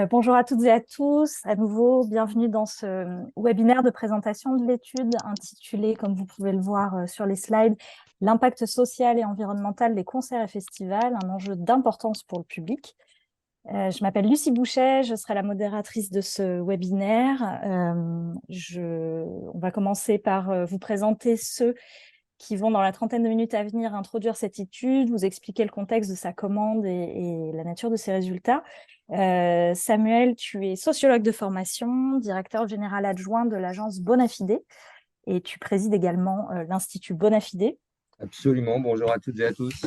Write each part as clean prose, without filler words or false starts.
Bonjour à toutes et à tous. À nouveau, bienvenue dans ce webinaire de présentation de l'étude intitulée, comme vous pouvez le voir sur les slides, l'impact social et environnemental des concerts et festivals, un enjeu d'importance pour le public. Je m'appelle Lucie Bouchet, je serai la modératrice de ce webinaire. On va commencer par vous présenter ceux qui vont, dans la trentaine de minutes à venir, introduire cette étude, vous expliquer le contexte de sa commande et la nature de ses résultats. Samuel, tu es sociologue de formation, directeur général adjoint de l'agence Bonafide, et tu présides également l'Institut Bonafide. Absolument, bonjour à toutes et à tous.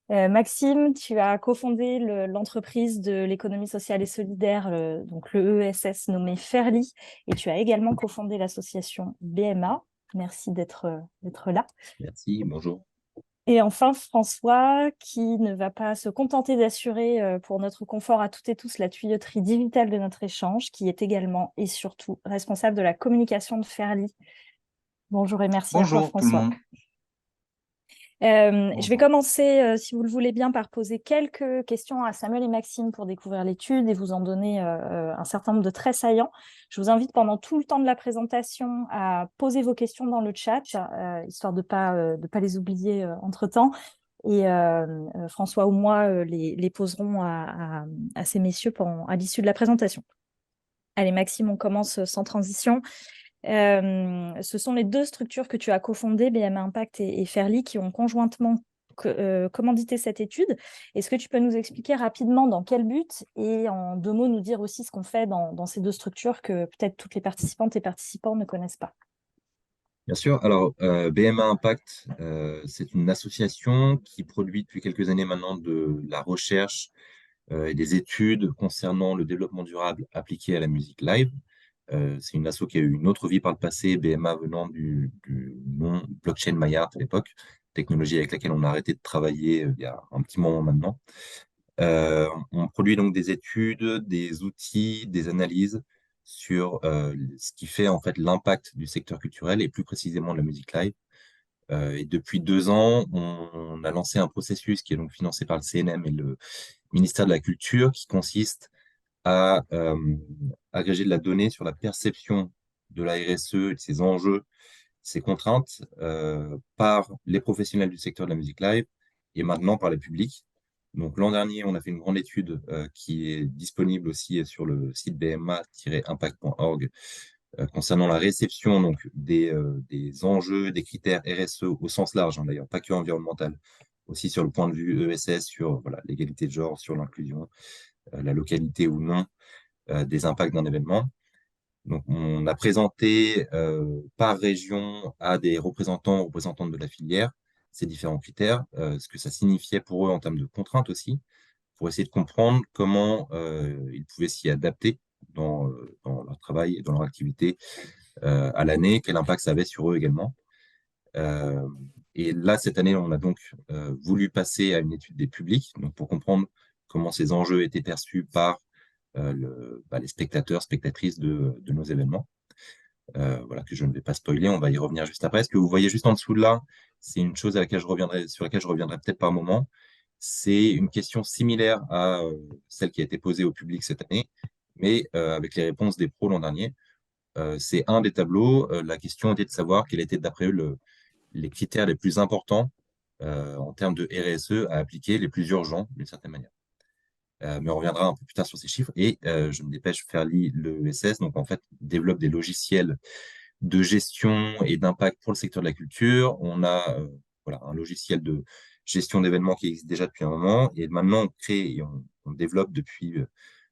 Maxime, tu as cofondé l'entreprise de l'économie sociale et solidaire, donc le ESS nommé Fairly, et tu as également cofondé l'association BMA. Merci d'être là. Merci, bonjour. Et enfin, François, qui ne va pas se contenter d'assurer pour notre confort à toutes et tous la tuyauterie digitale de notre échange, qui est également et surtout responsable de la communication de Fairly. Bonjour et merci à toi, Bonjour tout le François. monde. Je vais commencer, si vous le voulez bien, par poser quelques questions à Samuel et Maxime pour découvrir l'étude et vous en donner un certain nombre de traits saillants. Je vous invite pendant tout le temps de la présentation à poser vos questions dans le chat, histoire de pas les oublier entre-temps. Et François ou moi les poserons à ces messieurs à l'issue de la présentation. Allez, Maxime, on commence sans transition. Ce sont les deux structures que tu as cofondées, BMA Impact et Fairly, qui ont conjointement commandité cette étude. Est-ce que tu peux nous expliquer rapidement dans quel but et en deux mots nous dire aussi ce qu'on fait dans ces deux structures que peut-être toutes les participantes et participants ne connaissent pas? Bien sûr, alors BMA Impact, c'est une association qui produit depuis quelques années maintenant de la recherche et des études concernant le développement durable appliqué à la musique live. C'est une asso qui a eu une autre vie par le passé, BMA venant du nom blockchain Maillard à l'époque, technologie avec laquelle on a arrêté de travailler il y a un petit moment maintenant. On produit donc des études, des outils, des analyses sur ce qui fait en fait l'impact du secteur culturel et plus précisément de la musique live. Et depuis 2 ans, on a lancé un processus qui est donc financé par le CNM et le ministère de la Culture, qui consiste à agréger de la donnée sur la perception de la RSE et de ses enjeux, ses contraintes par les professionnels du secteur de la musique live et maintenant par le public. Donc l'an dernier, on a fait une grande étude qui est disponible aussi sur le site bma-impact.org concernant la réception donc des enjeux, des critères RSE au sens large, hein, d'ailleurs, pas que environnemental, aussi sur le point de vue ESS, sur voilà, l'égalité de genre, sur l'inclusion, la localité ou non des impacts d'un événement. Donc, on a présenté par région à des représentants, représentantes de la filière, ces différents critères, ce que ça signifiait pour eux en termes de contraintes aussi, pour essayer de comprendre comment ils pouvaient s'y adapter dans leur travail et dans leur activité à l'année, quel impact ça avait sur eux également. Euh, et là, cette année, on a donc voulu passer à une étude des publics, donc pour comprendre comment ces enjeux étaient perçus par les spectateurs, spectatrices de nos événements. Voilà, que je ne vais pas spoiler, on va y revenir juste après. Ce que vous voyez juste en dessous de là, c'est une chose sur laquelle je reviendrai peut-être par moment. C'est une question similaire à celle qui a été posée au public cette année, mais avec les réponses des pros l'an dernier. C'est un des tableaux. La question était de savoir quels étaient, d'après eux, les critères les plus importants en termes de RSE à appliquer, les plus urgents d'une certaine manière. Mais on reviendra un peu plus tard sur ces chiffres. Et je me dépêche de faire le SS, donc en fait, développe des logiciels de gestion et d'impact pour le secteur de la culture. On a voilà, un logiciel de gestion d'événements qui existe déjà depuis un moment. Et maintenant, on crée et on développe depuis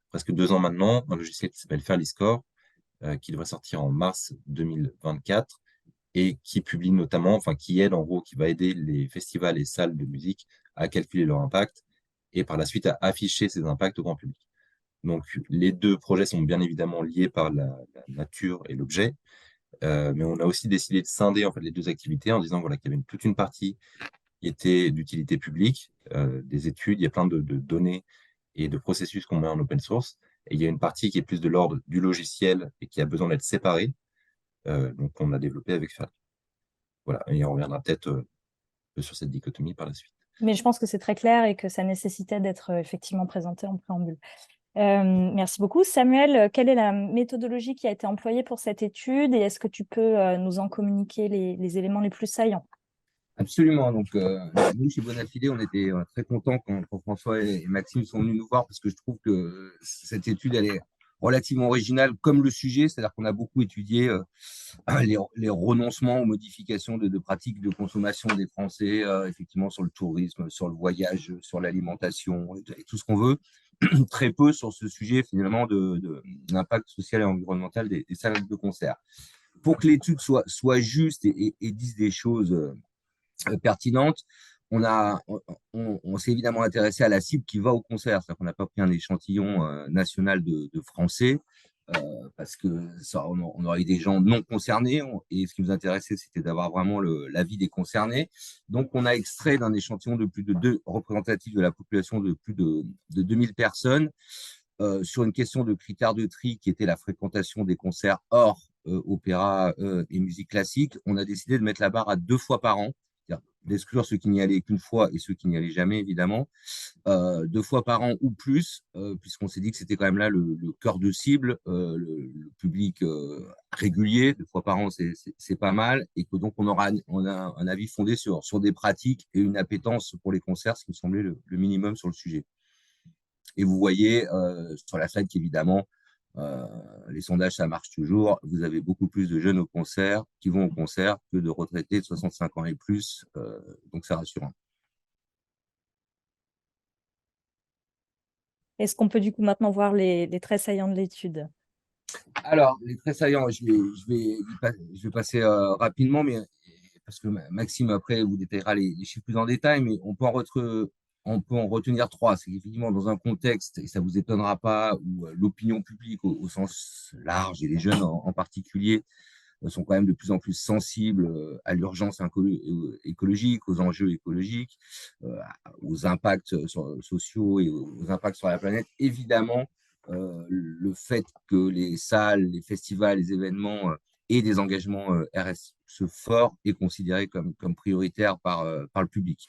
presque 2 ans maintenant un logiciel qui s'appelle Fairly Score, qui devrait sortir en mars 2024 et qui publie notamment, enfin qui aide en gros, qui va aider les festivals et salles de musique à calculer leur impact et par la suite à afficher ces impacts au grand public. Donc les deux projets sont bien évidemment liés par la nature et l'objet, mais on a aussi décidé de scinder en fait les deux activités en disant voilà qu'il y avait toute une partie qui était d'utilité publique, des études, il y a plein de données et de processus qu'on met en open source, et il y a une partie qui est plus de l'ordre du logiciel et qui a besoin d'être séparée, donc on a développé avec Fairly. Voilà, et on reviendra peut-être sur cette dichotomie par la suite. Mais je pense que c'est très clair et que ça nécessitait d'être effectivement présenté en préambule. Merci beaucoup. Samuel, quelle est la méthodologie qui a été employée pour cette étude et est-ce que tu peux nous en communiquer les éléments les plus saillants? Absolument. Donc, nous, chez Bonafide, on était très contents quand François et Maxime sont venus nous voir parce que je trouve que cette étude, elle est relativement originale comme le sujet, c'est-à-dire qu'on a beaucoup étudié les renoncements aux modifications de pratiques de consommation des Français, effectivement sur le tourisme, sur le voyage, sur l'alimentation et tout ce qu'on veut. Très peu sur ce sujet finalement de l'impact social et environnemental des salles de concert. Pour que l'étude soit juste et dise des choses pertinente. On s'est évidemment intéressé à la cible qui va au concert. C'est-à-dire qu'on n'a pas pris un échantillon national de Français parce que ça, on aurait eu des gens non concernés. Et ce qui nous intéressait, c'était d'avoir vraiment l'avis des concernés. Donc, on a extrait d'un échantillon de plus de deux représentatifs de la population de plus de 2000 personnes sur une question de critères de tri qui était la fréquentation des concerts hors opéra et musique classique. On a décidé de mettre la barre à 2 fois par an, d'exclure ceux qui n'y allaient qu'une fois et ceux qui n'y allaient jamais, évidemment, 2 fois par an ou plus, puisqu'on s'est dit que c'était quand même là le cœur de cible, le public régulier, 2 fois par an, c'est pas mal, et que donc on a un avis fondé sur des pratiques et une appétence pour les concerts, ce qui me semblait le minimum sur le sujet. Et vous voyez sur la slide qu'évidemment, euh, les sondages, ça marche toujours. Vous avez beaucoup plus de jeunes au concert qui vont au concert que de retraités de 65 ans et plus. Donc, c'est rassurant. Est-ce qu'on peut du coup maintenant voir les traits saillants de l'étude? Alors, les traits saillants, je vais passer rapidement, mais parce que Maxime, après, vous détaillera les chiffres plus en détail, mais on peut en retenir trois. C'est qu'effectivement, dans un contexte, et ça ne vous étonnera pas, où l'opinion publique au sens large, et les jeunes en particulier, sont quand même de plus en plus sensibles à l'urgence écologique, aux enjeux écologiques, aux impacts sociaux et aux impacts sur la planète. Évidemment, le fait que les salles, les festivals, les événements aient des engagements RSE forts est considéré comme prioritaire par le public.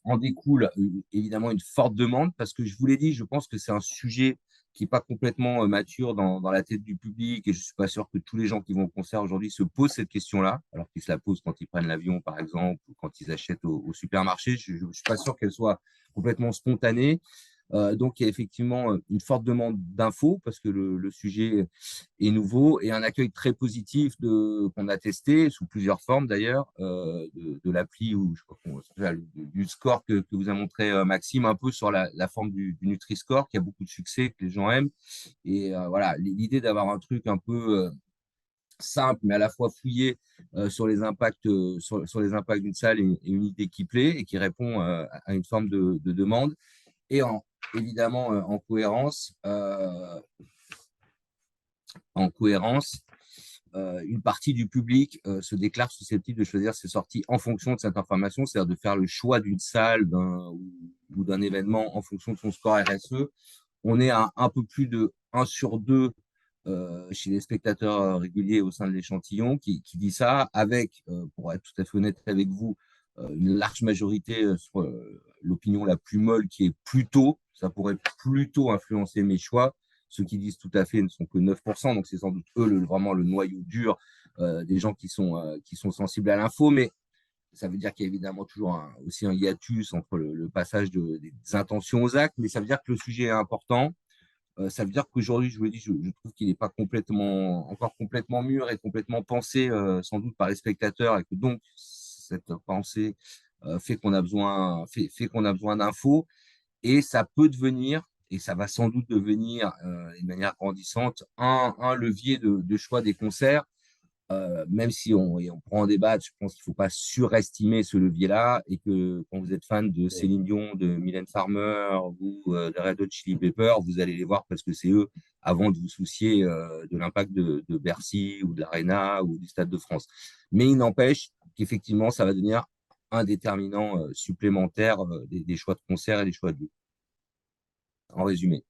En découle évidemment une forte demande parce que je vous l'ai dit, je pense que c'est un sujet qui n'est pas complètement mature dans la tête du public et je ne suis pas sûr que tous les gens qui vont au concert aujourd'hui se posent cette question-là, alors qu'ils se la posent quand ils prennent l'avion par exemple ou quand ils achètent au supermarché. Je ne suis pas sûr qu'elle soit complètement spontanée. Donc, il y a effectivement une forte demande d'infos parce que le sujet est nouveau et un accueil très positif qu'on a testé sous plusieurs formes d'ailleurs, de l'appli ou je crois du score que vous a montré Maxime, un peu sur la forme du Nutri-Score qui a beaucoup de succès, que les gens aiment. Et voilà, l'idée d'avoir un truc un peu simple, mais à la fois fouillé sur les impacts, sur les impacts d'une salle et une idée qui plaît et qui répond à une forme de demande. Et évidemment, en cohérence, une partie du public se déclare susceptible de choisir ses sorties en fonction de cette information, c'est-à-dire de faire le choix d'une salle ou d'un événement en fonction de son score RSE. On est à un peu plus de 1 sur 2 chez les spectateurs réguliers au sein de l'échantillon qui dit ça, avec, pour être tout à fait honnête avec vous, une large majorité sur l'opinion la plus molle qui est plutôt, ça pourrait plutôt influencer mes choix. Ceux qui disent tout à fait ne sont que 9%, donc c'est sans doute eux vraiment le noyau dur des gens qui sont sensibles à l'info, mais ça veut dire qu'il y a évidemment toujours aussi un hiatus entre le passage des intentions aux actes, mais ça veut dire que le sujet est important. Ça veut dire qu'aujourd'hui, je vous l'ai dit, je trouve qu'il n'est pas encore complètement mûr et complètement pensé, sans doute par les spectateurs, et que donc cette pensée fait qu'on a besoin d'infos, et ça peut devenir, et ça va sans doute devenir, de manière grandissante, un levier de choix des concerts. Même si on prend en débat, je pense qu'il ne faut pas surestimer ce levier-là et que quand vous êtes fan de Céline Dion, de Mylène Farmer ou de Red Hot Chili Peppers, vous allez les voir parce que c'est eux avant de vous soucier de l'impact de Bercy ou de l'Arena ou du Stade de France. Mais il n'empêche qu'effectivement, ça va devenir un déterminant supplémentaire des choix de concert et des choix de lieu. En résumé.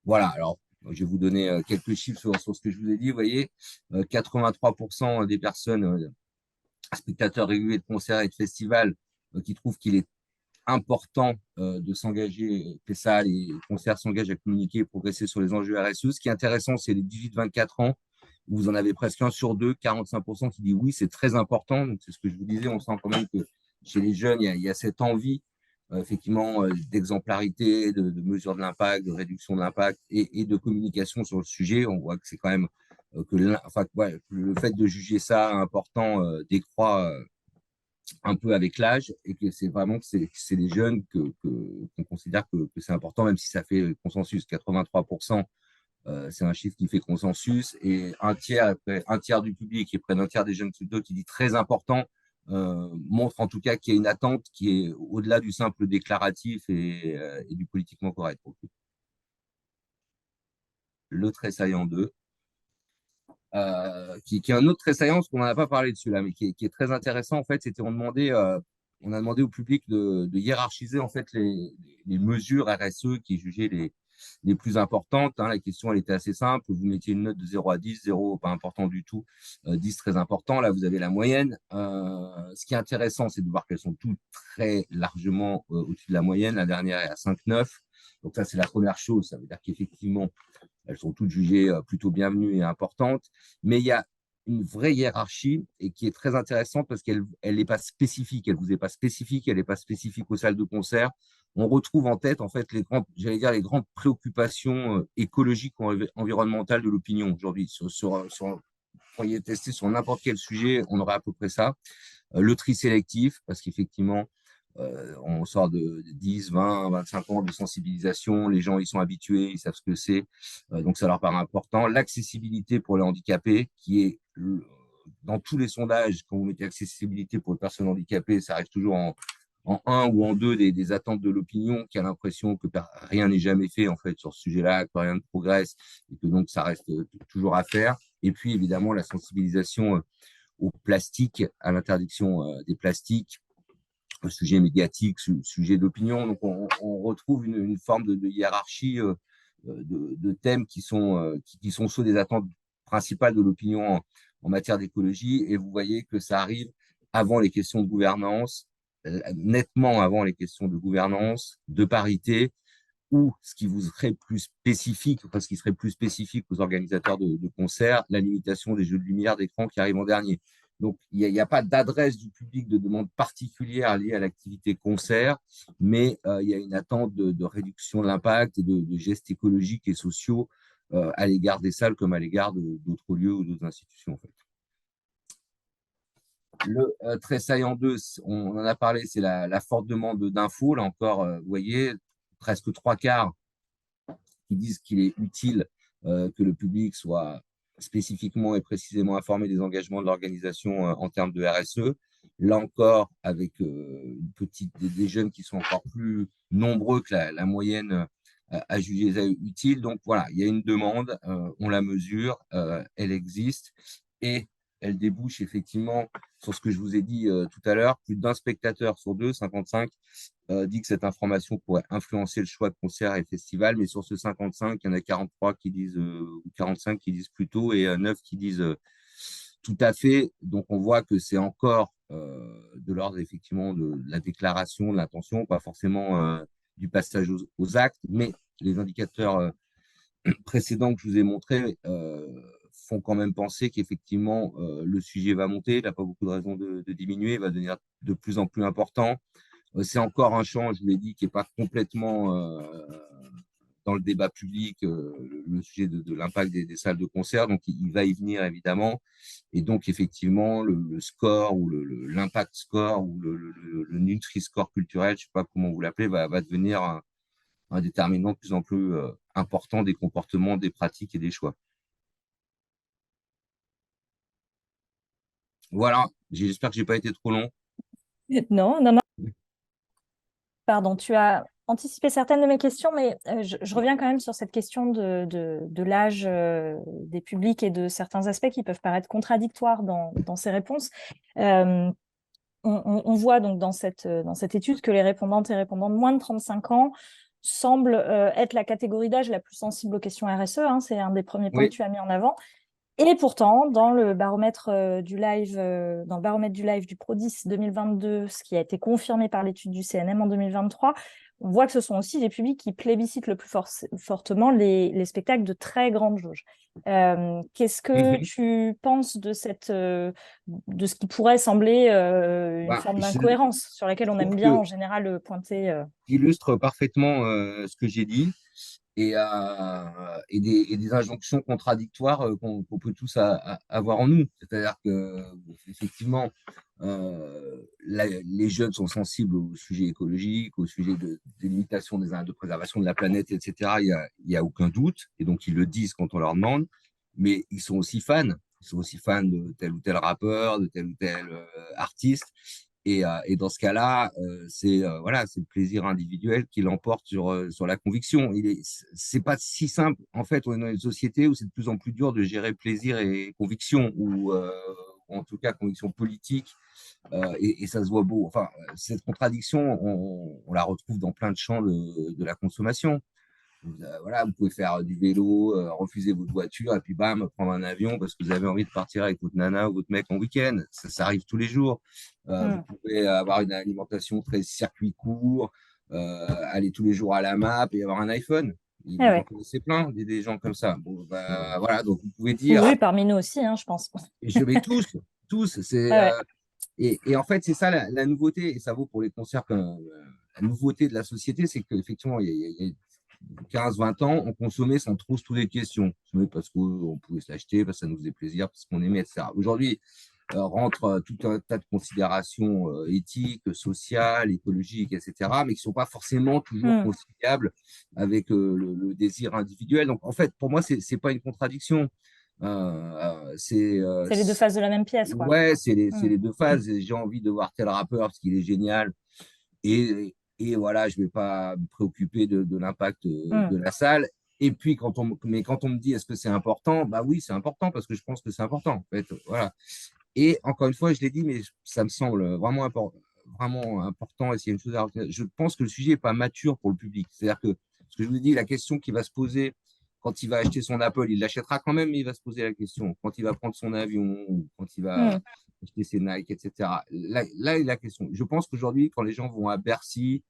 Voilà, alors je vais vous donner quelques chiffres sur ce que je vous ai dit. Vous voyez, 83% des personnes, spectateurs réguliers de concerts et de festivals, qui trouvent qu'il est important de s'engager, PESA, les concerts s'engagent à communiquer et progresser sur les enjeux RSE. Ce qui est intéressant, c'est les 18-24 ans, où vous en avez presque un sur deux, 45% qui dit oui, c'est très important. Donc, c'est ce que je vous disais, on sent quand même que chez les jeunes, il y a cette envie, effectivement, d'exemplarité, de mesure de l'impact, de réduction de l'impact et de communication sur le sujet. On voit que c'est quand même le fait de juger ça important décroît un peu avec l'âge et que c'est vraiment que c'est les jeunes qu'on considère que c'est important, même si ça fait consensus. 83%, c'est un chiffre qui fait consensus et un tiers du public et près d'un tiers des jeunes plutôt qui dit très important montre en tout cas qu'il y a une attente qui est au-delà du simple déclaratif et du politiquement correct. Le tressaillant 2, qui est un autre tressaillant, parce qu'on n'en a pas parlé dessus là, mais qui est très intéressant en fait, c'était on a demandé au public de hiérarchiser en fait les mesures RSE qui jugeaient les plus importantes. Hein. La question, elle était assez simple. Vous mettiez une note de 0 à 10, 0 pas important du tout, 10 très important. Là, vous avez la moyenne. Ce qui est intéressant, c'est de voir qu'elles sont toutes très largement au-dessus de la moyenne. La dernière est à 5,9. Donc ça, c'est la première chose. Ça veut dire qu'effectivement, elles sont toutes jugées plutôt bienvenues et importantes. Mais il y a une vraie hiérarchie et qui est très intéressante parce qu'elle n'est pas spécifique. Elle vous est pas spécifique. Elle n'est pas spécifique aux salles de concert. On retrouve en tête, en fait, les grandes préoccupations écologiques ou environnementales de l'opinion aujourd'hui. Vous pourriez tester sur n'importe quel sujet, on aurait à peu près ça. Le tri sélectif, parce qu'effectivement, on sort de 10, 20, 25 ans de sensibilisation. Les gens, ils sont habitués, ils savent ce que c'est. Donc, ça leur paraît important. L'accessibilité pour les handicapés, qui est dans tous les sondages, quand vous mettez accessibilité pour les personnes handicapées, ça arrive toujours en un ou en deux des attentes de l'opinion, qui a l'impression que rien n'est jamais fait en fait sur ce sujet-là, que rien ne progresse et que donc ça reste toujours à faire. Et puis évidemment la sensibilisation au plastique, à l'interdiction des plastiques, sujet médiatique, sujet d'opinion. Donc, on retrouve une forme de hiérarchie de thèmes qui sont ceux des attentes principales de l'opinion en matière d'écologie. Et vous voyez que ça arrive avant les questions de gouvernance, nettement avant les questions de gouvernance, de parité, ou ce qui vous serait plus spécifique, enfin, ce qui serait plus spécifique aux organisateurs de concerts, la limitation des jeux de lumière d'écran qui arrive en dernier. Donc, il n'y a pas d'adresse du public de demande particulière liée à l'activité concert, mais il y a une attente de réduction de l'impact et de gestes écologiques et sociaux à l'égard des salles comme à l'égard d'autres lieux ou d'autres institutions. En fait. Le tressaillant 2, on en a parlé, c'est la forte demande d'infos. Là encore, vous voyez, presque 3/4 qui disent qu'il est utile que le public soit spécifiquement et précisément informé des engagements de l'organisation en termes de RSE. Là encore, avec des jeunes qui sont encore plus nombreux que la moyenne à juger ça utile. Donc voilà, il y a une demande, on la mesure, elle existe et elle débouche effectivement sur ce que je vous ai dit tout à l'heure. Plus d'un spectateur sur deux, 55, dit que cette information pourrait influencer le choix de concerts et festivals, mais sur ce 55, il y en a 43 qui disent, ou 45 qui disent plutôt, et 9 qui disent tout à fait. Donc on voit que c'est encore de l'ordre effectivement de la déclaration, de l'intention, pas forcément du passage aux actes, mais les indicateurs précédents que je vous ai montrés font quand même penser qu'effectivement le sujet va monter, il n'a pas beaucoup de raisons de diminuer, il va devenir de plus en plus important. C'est encore un champ, je vous l'ai dit, qui n'est pas complètement dans le débat public, le sujet de l'impact des salles de concert. Donc, il va y venir, évidemment. Et donc, effectivement, le score ou l'impact score ou le Nutri-Score culturel, je ne sais pas comment vous l'appelez, va devenir un déterminant de plus en plus important des comportements, des pratiques et des choix. Voilà, j'espère que je n'ai pas été trop long. Non, non, non. Pardon, tu as anticipé certaines de mes questions, mais je reviens quand même sur cette question de l'âge des publics et de certains aspects qui peuvent paraître contradictoires dans ces réponses. On voit donc dans cette étude que les répondantes et répondants de moins de 35 ans semblent être la catégorie d'âge la plus sensible aux questions RSE. Hein, c'est un des premiers points que tu as mis en avant. Et pourtant, dans le baromètre du live, du Prodis 2022, ce qui a été confirmé par l'étude du CNM en 2023, on voit que ce sont aussi les publics qui plébiscitent le plus fortement les spectacles de très grande jauge. Qu'est-ce que tu penses de de ce qui pourrait sembler une forme Je d'incohérence sur laquelle on trouve aime bien que en général pointer illustre parfaitement ce que j'ai dit et des injonctions contradictoires qu'on peut tous avoir en nous. C'est-à-dire que, effectivement, les jeunes sont sensibles aux sujets écologiques, aux sujets de limitation de préservation de la planète, etc. Il y a aucun doute. Et donc, ils le disent quand on leur demande. Mais ils sont aussi fans. Ils sont aussi fans de tel ou tel rappeur, de tel ou tel artiste. Et dans ce cas-là, voilà, c'est le plaisir individuel qui l'emporte sur la conviction. C'est pas si simple. En fait, on est dans une société où c'est de plus en plus dur de gérer plaisir et conviction, ou en tout cas conviction politique, et ça se voit beau. Enfin, cette contradiction, on la retrouve dans plein de champs de la consommation. Voilà, vous pouvez faire du vélo, refuser votre voiture et puis bam, prendre un avion parce que vous avez envie de partir avec votre nana ou votre mec en week-end. Ça arrive tous les jours. Vous pouvez avoir une alimentation très circuit court, aller tous les jours à la map et avoir un iPhone. Eh Vous en ouais. connaissez plein, des gens comme ça. Bon, bah, voilà, donc vous pouvez Oui, dire, oui, parmi nous aussi, hein, je pense. et je mets tous, Ouais, ouais. et en fait, c'est ça la nouveauté, et ça vaut pour les concerts comme la nouveauté de la société, c'est qu'effectivement, il y a 15-20 ans, on consommait sans trop se poser de questions. On consommait parce qu'on pouvait se l'acheter, parce que ça nous faisait plaisir, parce qu'on aimait, etc. Aujourd'hui, rentre tout un tas de considérations éthiques, sociales, écologiques, etc., mais qui ne sont pas forcément toujours Hmm. conciliables avec le désir individuel. Donc, en fait, pour moi, ce n'est pas une contradiction. C'est les deux faces de la même pièce, quoi. Ouais, c'est Hmm. les deux phases. J'ai envie de voir tel rappeur parce qu'il est génial. Et voilà, je ne vais pas me préoccuper de l'impact Hmm. de la salle. Et puis, mais quand on me dit est-ce que c'est important, bah oui, c'est important parce que je pense que c'est important. En fait, voilà. Et encore une fois, je l'ai dit, mais ça me semble vraiment important. Et s'il y a une chose à retenir, je pense que le sujet n'est pas mature pour le public. C'est-à-dire que, ce que je vous dis, la question qui va se poser quand il va acheter son Apple, il l'achètera quand même, mais il va se poser la question. Quand il va prendre son avion, ou quand il va Hmm. acheter ses Nike, etc. Là est la question. Je pense qu'aujourd'hui, quand les gens vont à Bercy,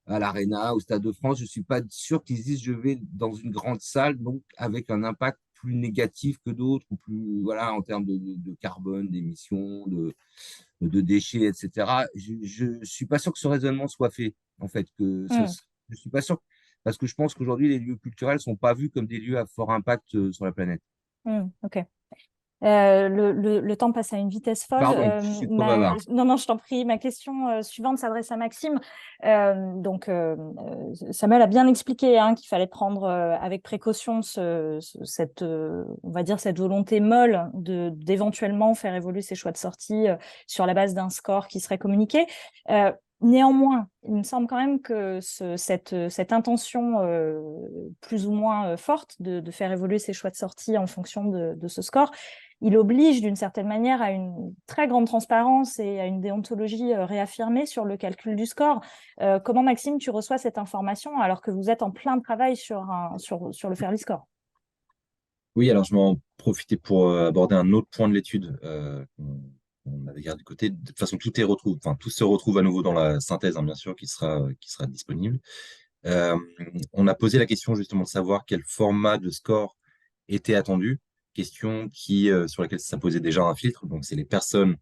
à l'Arena, au Stade de France, je ne suis pas sûr qu'ils disent je vais dans une grande salle, donc avec un impact plus négatif que d'autres, ou plus, voilà, en termes de carbone, d'émissions, de déchets, etc. Je ne suis pas sûr que ce raisonnement soit fait, en fait. Hmm. Je ne suis pas sûr, parce que je pense qu'aujourd'hui, les lieux culturels ne sont pas vus comme des lieux à fort impact sur la planète. Hmm. Ok. Le temps passe à une vitesse folle. Pardon, je suis trop bavard. Non, non, je t'en prie. Ma question suivante s'adresse à Maxime. Samuel a bien expliqué hein, qu'il fallait prendre avec précaution on va dire cette volonté molle d'éventuellement faire évoluer ses choix de sortie sur la base d'un score qui serait communiqué. Néanmoins, il me semble quand même que cette intention plus ou moins forte de faire évoluer ses choix de sortie en fonction de ce score, il oblige d'une certaine manière à une très grande transparence et à une déontologie réaffirmée sur le calcul du score. Comment, Maxime, tu reçois cette information alors que vous êtes en plein travail sur le Fairly Score? Oui, alors je vais en profiter pour aborder un autre point de l'étude qu'on avait gardé de côté. De toute façon, tout se retrouve à nouveau dans la synthèse, hein, bien sûr, qui sera disponible. On a posé la question justement de savoir quel format de score était attendu, question sur laquelle ça posait déjà un filtre. Donc, c'est les personnes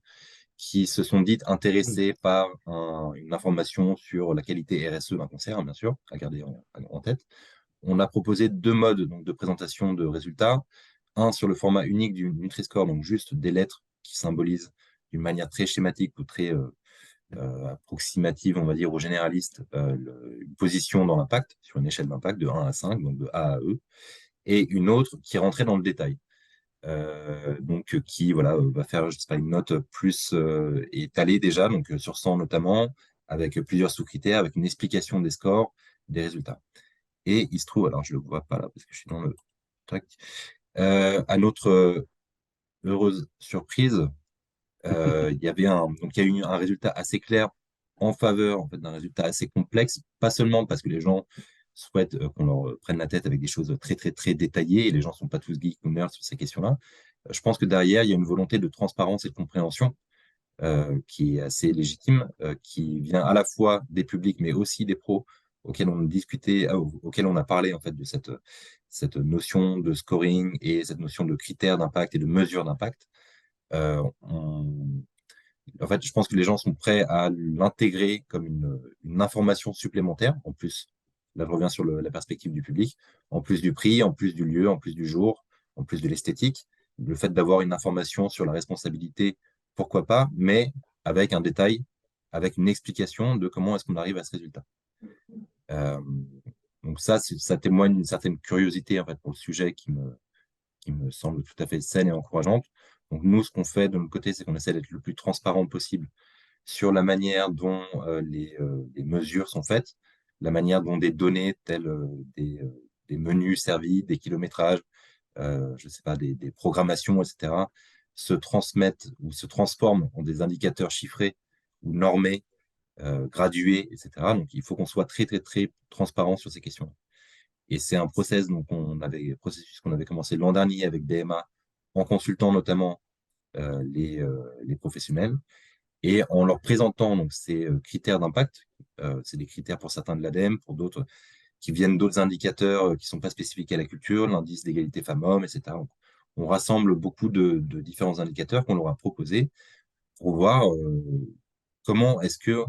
qui se sont dites intéressées par une information sur la qualité RSE d'un concert, hein, bien sûr, à garder en tête. On a proposé deux modes donc, de présentation de résultats. Un sur le format unique du Nutri-Score, donc juste des lettres qui symbolisent d'une manière très schématique ou très approximative, on va dire, aux généralistes, une position dans l'impact, sur une échelle d'impact de 1 à 5, donc de A à E, et une autre qui rentrait dans le détail. Donc qui voilà, va faire je sais pas, une note plus étalée déjà, donc sur 100 notamment, avec plusieurs sous-critères, avec une explication des scores, des résultats. Et il se trouve, alors je ne le vois pas là parce que je suis dans le track, à notre heureuse surprise, il y a eu un résultat assez clair en faveur en fait, d'un résultat assez complexe, pas seulement parce que les gens souhaitent qu'on leur prenne la tête avec des choses très très très détaillées, et les gens ne sont pas tous geeks ou nerds sur ces questions-là, Je pense que derrière, il y a une volonté de transparence et de compréhension qui est assez légitime, qui vient à la fois des publics, mais aussi des pros auxquels on discutait, auxquels on a parlé en fait de cette notion de scoring et cette notion de critères d'impact et de mesure d'impact. En fait, je pense que les gens sont prêts à l'intégrer comme une information supplémentaire. En plus, là, je reviens sur la perspective du public. En plus du prix, en plus du lieu, en plus du jour, en plus de l'esthétique, le fait d'avoir une information sur la responsabilité, pourquoi pas, mais avec un détail, avec une explication de comment est-ce qu'on arrive à ce résultat. Euh, donc ça témoigne d'une certaine curiosité en fait pour le sujet qui me semble tout à fait saine et encourageante. Donc nous, ce qu'on fait de notre côté, c'est qu'on essaie d'être le plus transparent possible sur la manière dont les mesures sont faites, la manière dont des données telles des menus servis, des kilométrages, je sais pas, des programmations, etc., se transmettent ou se transforment en des indicateurs chiffrés ou normés, gradués, etc. Donc il faut qu'on soit très, très, très transparent sur ces questions. Et c'est un processus qu'on avait commencé l'an dernier avec BMA, en consultant notamment les professionnels et en leur présentant donc, ces critères d'impact. C'est des critères pour certains de l'ADEME, pour d'autres qui viennent d'autres indicateurs qui ne sont pas spécifiques à la culture, l'indice d'égalité femmes-hommes, etc. Donc, on rassemble beaucoup de différents indicateurs qu'on leur a proposés pour voir comment est-ce que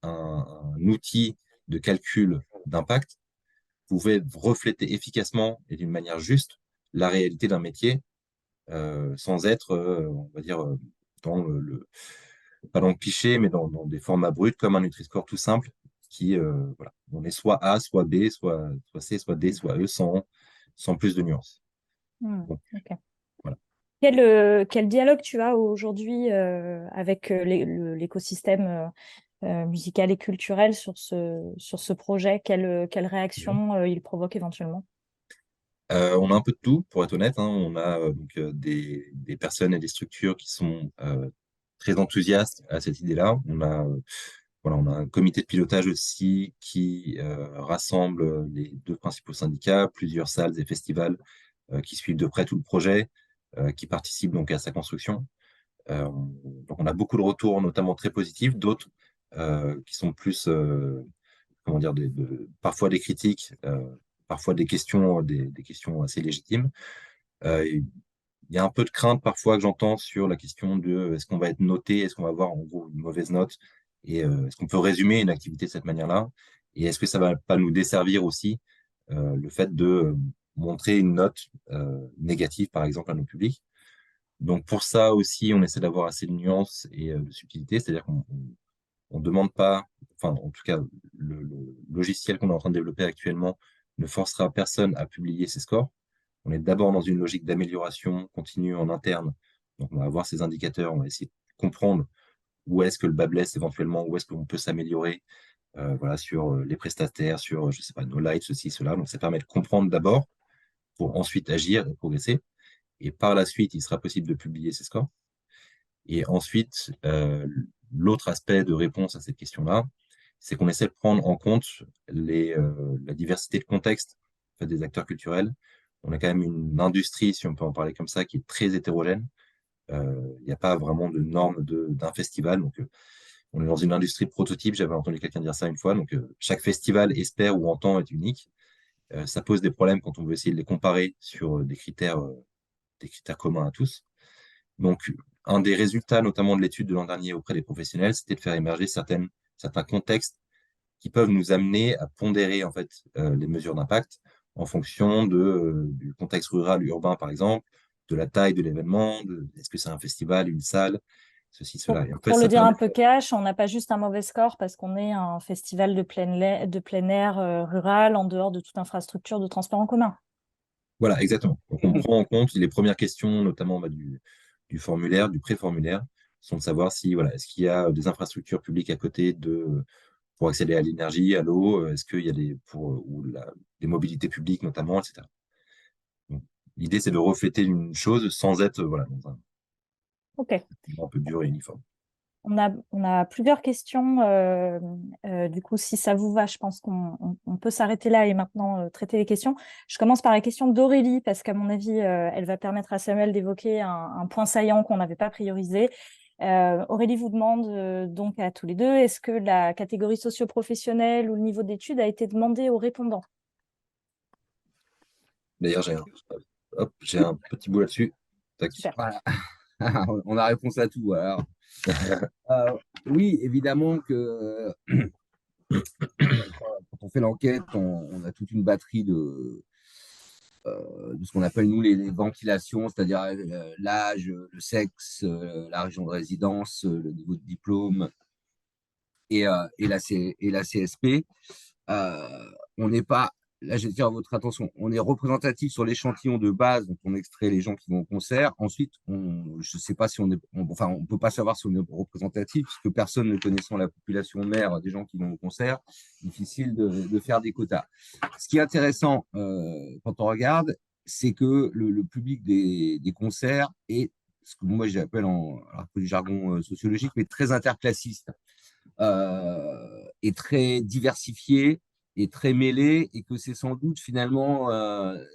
un outil de calcul d'impact pouvait refléter efficacement et d'une manière juste la réalité d'un métier sans être, on va dire, dans pas dans le cliché, mais dans des formats bruts comme un Nutri-Score tout simple qui, voilà, on est soit A, soit B, soit C, soit D, soit E, sans plus de nuances. Donc, Ok. voilà. Quel dialogue tu as aujourd'hui avec l'écosystème musical et culturel sur ce projet? Quelle réaction il provoque éventuellement? On a un peu de tout, pour être honnête, hein. On a donc, des personnes et des structures qui sont très enthousiastes à cette idée-là. Voilà, on a un comité de pilotage aussi qui rassemble les deux principaux syndicats, plusieurs salles et festivals qui suivent de près tout le projet, qui participent donc à sa construction. Donc on a beaucoup de retours, notamment très positifs, d'autres qui sont plus, comment dire, parfois des critiques, parfois des questions assez légitimes. Il y a un peu de crainte parfois que j'entends sur la question de est-ce qu'on va être noté, est-ce qu'on va avoir en gros une mauvaise note, et est-ce qu'on peut résumer une activité de cette manière-là, et est-ce que ça va pas nous desservir aussi le fait de montrer une note négative, par exemple, à nos publics. Donc pour ça aussi, on essaie d'avoir assez de nuances et de subtilité, c'est-à-dire qu'on on demande pas, enfin en tout cas, le logiciel qu'on est en train de développer actuellement ne forcera personne à publier ses scores. On est d'abord dans une logique d'amélioration continue en interne. Donc on va avoir ces indicateurs, on va essayer de comprendre où est-ce que le bas blesse éventuellement, où est-ce qu'on peut s'améliorer voilà, sur les prestataires, sur, je sais pas, nos lights, ceci, cela. Donc ça permet de comprendre d'abord pour ensuite agir et progresser. Et par la suite, il sera possible de publier ces scores. Et ensuite, l'autre aspect de réponse à cette question-là, c'est qu'on essaie de prendre en compte la diversité de contexte en fait, des acteurs culturels. On a quand même une industrie, si on peut en parler comme ça, qui est très hétérogène. Il n'y a pas vraiment de normes d'un festival. Donc, on est dans une industrie de prototype. J'avais entendu quelqu'un dire ça une fois. Donc, chaque festival espère ou entend être unique. Ça pose des problèmes quand on veut essayer de les comparer sur des critères communs à tous. Donc, un des résultats, notamment de l'étude de l'an dernier auprès des professionnels, c'était de faire émerger certains contextes qui peuvent nous amener à pondérer en fait les mesures d'impact en fonction du contexte rural, urbain par exemple, de la taille de l'événement, est-ce que c'est un festival, une salle, ceci, cela. Et en fait, Pour le ça dire permet un peu cash, on n'a pas juste un mauvais score parce qu'on est un festival de plein air rural en dehors de toute infrastructure de transport en commun. Voilà, exactement. Donc, on prend en compte les premières questions, notamment du formulaire, du pré-formulaire, sont de savoir si, voilà, est-ce qu'il y a des infrastructures publiques à côté pour accéder à l'énergie, à l'eau, est-ce qu'il y a des mobilités publiques notamment, etc. Donc, l'idée, c'est de refléter une chose sans être voilà, dans Ok. un peu dur et uniforme. On a plusieurs questions Du coup, si ça vous va, je pense qu'on peut s'arrêter là et maintenant traiter les questions. Je commence par la question d'Aurélie, parce qu'à mon avis, elle va permettre à Samuel d'évoquer un point saillant qu'on n'avait pas priorisé. Aurélie vous demande donc à tous les deux, est-ce que la catégorie socio-professionnelle ou le niveau d'études a été demandé aux répondants? D'ailleurs, j'ai un petit bout là-dessus. Tac. Super. Voilà. On a réponse à tout. Alors, oui, évidemment que quand on fait l'enquête, on a toute une batterie de ce qu'on appelle, nous, les ventilations, c'est-à-dire l'âge, le sexe, la région de résidence, le niveau de diplôme et la CSP. On n'est pas, là, je vais dire à votre attention, on est représentatif sur l'échantillon de base, donc on extrait les gens qui vont au concert. Ensuite, je ne sais pas si enfin, on peut pas savoir si on est représentatif, puisque personne ne connaissant la population mère des gens qui vont au concert, difficile de faire des quotas. Ce qui est intéressant quand on regarde, c'est que le public des concerts est ce que moi j'appelle alors, du jargon sociologique, mais très interclassiste, est très diversifié, est très mêlé, et que c'est sans doute finalement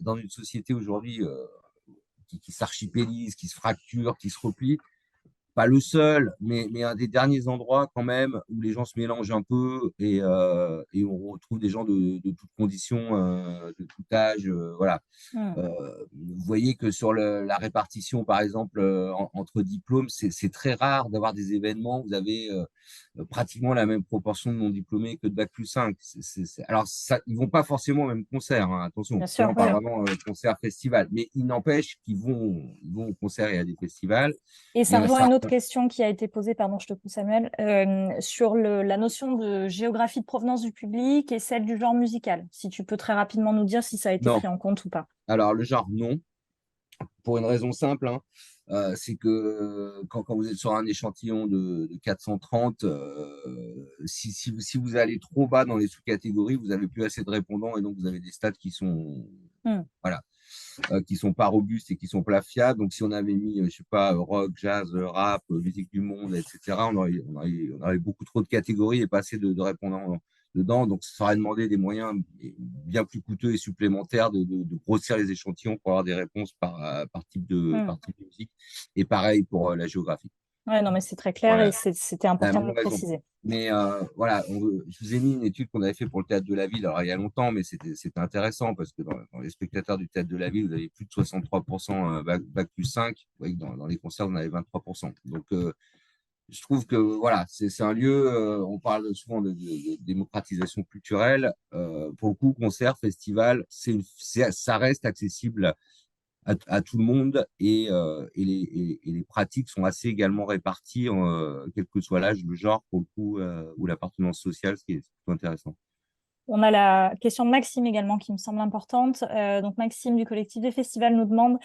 dans une société aujourd'hui qui s'archipélise, qui se fracture, qui se replie, pas le seul, mais un des derniers endroits quand même où les gens se mélangent un peu et on retrouve des gens de toutes conditions, de tout âge, voilà. Vous voyez que sur la répartition, par exemple, entre diplômes, c'est très rare d'avoir des événements. Vous avez pratiquement la même proportion de non-diplômés que de bac+5. Alors, ça, ils vont pas forcément au même concert, hein, attention. Bien Parce que là, sûr, on parle vraiment concert-festival. Mais il n'empêche ils vont au concert et à des festivals. Et Il y ça en a rejoint une autre certains. question qui a été posée, pardon, je te coupe Samuel, sur la notion de géographie de provenance du public et celle du genre musical. Si tu peux très rapidement nous dire si ça a été Non. pris en compte ou pas. Alors, le genre, non. Pour une raison simple, hein, c'est que quand vous êtes sur un échantillon de 430, si vous allez trop bas dans les sous-catégories, vous n'avez plus assez de répondants et donc vous avez des stats qui sont, voilà, qui sont pas robustes et qui sont pas fiables. Donc si on avait mis, je sais pas, rock, jazz, rap, musique du monde, etc., on aurait beaucoup trop de catégories et pas assez de répondants dedans. Donc ça aurait demandé des moyens bien plus coûteux et supplémentaires de grossir les échantillons pour avoir des réponses par type de musique. Et pareil pour la géographie. Ouais, non, mais c'est très clair Voilà, et c'était la important de même le raison. préciser. Mais voilà, je vous ai mis une étude qu'on avait fait pour le théâtre de la ville, alors il y a longtemps, mais c'était intéressant parce que dans les spectateurs du théâtre de la ville, vous avez plus de 63% bac+5, vous voyez que dans les concerts, vous en avez 23%. Donc, je trouve que voilà, c'est un lieu, on parle souvent de démocratisation culturelle. Pour le coup, concert, festival, ça reste accessible à tout le monde et les pratiques sont assez également réparties, quel que soit l'âge, le genre, pour le coup, ou l'appartenance sociale, ce qui est plutôt intéressant. On a la question de Maxime également qui me semble importante. Donc Maxime du collectif des festivals nous demande,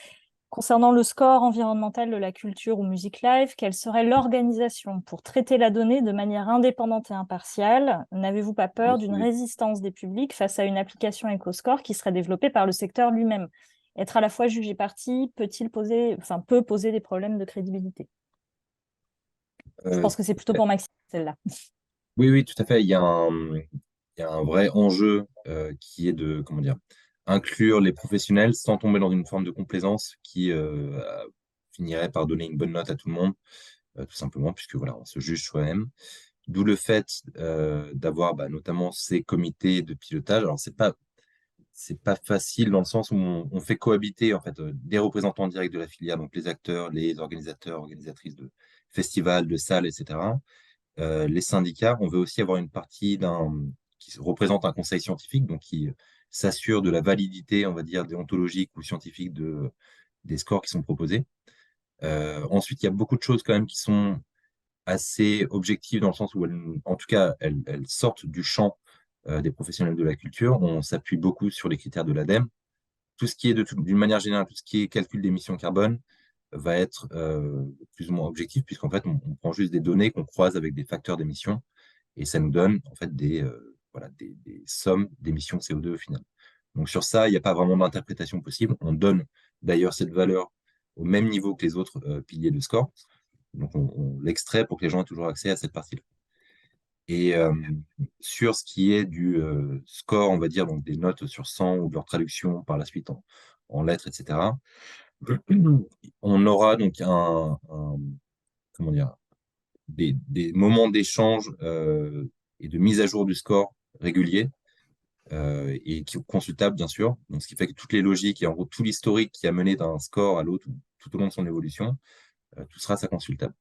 concernant le score environnemental de la culture ou musique live, quelle serait l'organisation pour traiter la donnée de manière indépendante et impartiale? N'avez-vous pas peur d'une résistance des publics face à une application EcoScore qui serait développée par le secteur lui-même? Être à la fois juge et partie peut poser des problèmes de crédibilité. Je pense que c'est plutôt pour Maxime, celle-là. Oui, oui, tout à fait. Il y a un vrai enjeu qui est de, comment dire, inclure les professionnels sans tomber dans une forme de complaisance qui finirait par donner une bonne note à tout le monde, tout simplement, puisque voilà, on se juge soi-même. D'où le fait d'avoir notamment ces comités de pilotage. Alors, c'est pas facile dans le sens où on fait cohabiter en fait des représentants directs de la filière, donc les acteurs, les organisateurs, organisatrices de festivals, de salles, etc. Les syndicats, on veut aussi avoir une partie qui représente un conseil scientifique, donc qui s'assure de la validité, on va dire, déontologique ou scientifique des scores qui sont proposés. Ensuite, il y a beaucoup de choses quand même qui sont assez objectives dans le sens où, en tout cas, elles sortent du champ des professionnels de la culture. On s'appuie beaucoup sur les critères de l'ADEME. Tout ce qui est, d'une manière générale, tout ce qui est calcul d'émissions carbone va être plus ou moins objectif, puisqu'en fait, on prend juste des données qu'on croise avec des facteurs d'émission, et ça nous donne en fait voilà, des sommes d'émissions CO2 au final. Donc sur ça, il n'y a pas vraiment d'interprétation possible. On donne d'ailleurs cette valeur au même niveau que les autres piliers de score. Donc on l'extrait pour que les gens aient toujours accès à cette partie-là. Et sur ce qui est du score, on va dire, donc des notes sur 100 ou de leur traduction par la suite en lettres, etc. On aura donc comment dire, des moments d'échange et de mise à jour du score réguliers et qui sont consultables, bien sûr. Donc, ce qui fait que toutes les logiques et en gros tout l'historique qui a mené d'un score à l'autre tout au long de son évolution, tout sera ça consultable.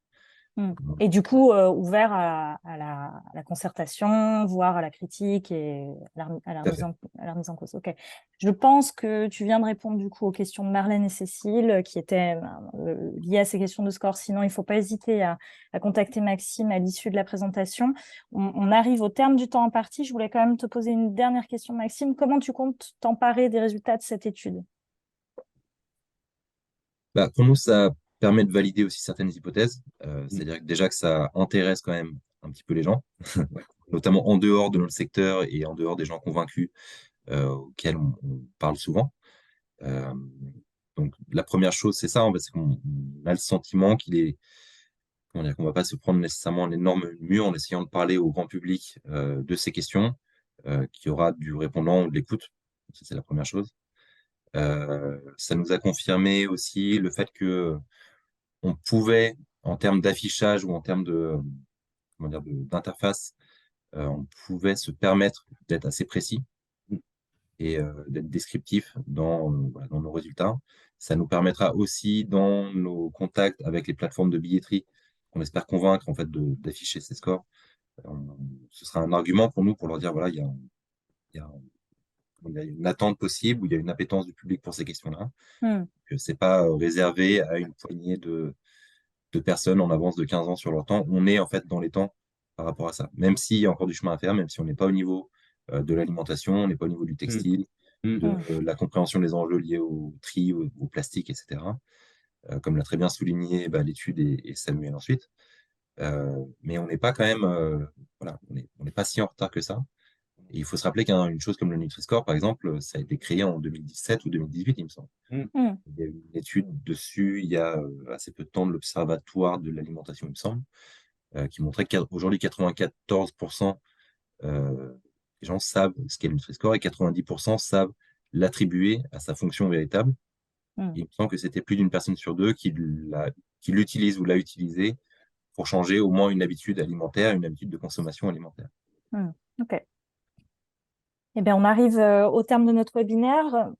Et du coup, ouvert à la concertation, voire à la critique et à la remise en cause. Ok. Je pense que tu viens de répondre du coup aux questions de Marlène et Cécile qui étaient liées à ces questions de score. Sinon, il ne faut pas hésiter à contacter Maxime à l'issue de la présentation. On arrive au terme du temps imparti. Je voulais quand même te poser une dernière question, Maxime. Comment tu comptes t'emparer des résultats de cette étude? Pour nous, ça permet de valider aussi certaines hypothèses. C'est-à-dire que déjà que ça intéresse quand même un petit peu les gens, notamment en dehors de notre secteur et en dehors des gens convaincus auxquels on parle souvent. Donc, la première chose, c'est ça, en fait, c'est qu'on a le sentiment qu'on ne va pas se prendre nécessairement un énorme mur en essayant de parler au grand public de ces questions, qu'il y aura du répondant ou de l'écoute. Ça, c'est la première chose. Ça nous a confirmé aussi le fait que on pouvait, en termes d'affichage ou en termes d'interface, on pouvait se permettre d'être assez précis et d'être descriptif dans nos résultats. Ça nous permettra aussi, dans nos contacts avec les plateformes de billetterie, qu'on espère convaincre en fait d'afficher ces scores. Ce sera un argument pour nous pour leur dire voilà, il y a une attente possible, ou il y a une appétence du public pour ces questions-là. Que c'est pas réservé à une poignée de personnes en avance de 15 ans sur leur temps. On est en fait dans les temps par rapport à ça. Même s'il y a encore du chemin à faire, même si on n'est pas au niveau de l'alimentation, on n'est pas au niveau du textile, de la compréhension des enjeux liés au tri, au plastique, etc. Comme l'a très bien souligné l'étude et Samuel ensuite. Mais on n'est pas quand même, voilà, on n'est pas si en retard que ça. Et il faut se rappeler qu'une chose comme le Nutri-Score, par exemple, ça a été créé en 2017 ou 2018, il me semble. Il y a eu une étude dessus il y a assez peu de temps de l'Observatoire de l'alimentation, il me semble, qui montrait qu'aujourd'hui, 94% des gens savent ce qu'est le Nutri-Score et 90% savent l'attribuer à sa fonction véritable. Il me semble que c'était plus d'une personne sur deux qui l'utilise ou l'a utilisé pour changer au moins une habitude alimentaire, une habitude de consommation alimentaire. Ok. Eh bien, on arrive au terme de notre webinaire.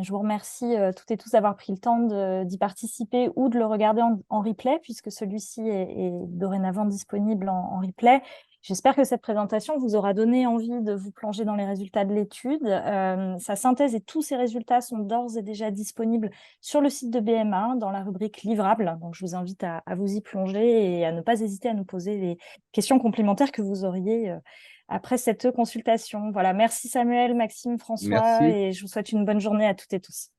Je vous remercie toutes et tous d'avoir pris le temps d'y participer ou de le regarder en replay, puisque celui-ci est dorénavant disponible en replay. J'espère que cette présentation vous aura donné envie de vous plonger dans les résultats de l'étude. Sa synthèse et tous ces résultats sont d'ores et déjà disponibles sur le site de BMA, dans la rubrique livrables. Donc, je vous invite à vous y plonger et à ne pas hésiter à nous poser les questions complémentaires que vous auriez après cette consultation. Voilà, merci Samuel, Maxime, François, Merci. et je vous souhaite une bonne journée à toutes et tous.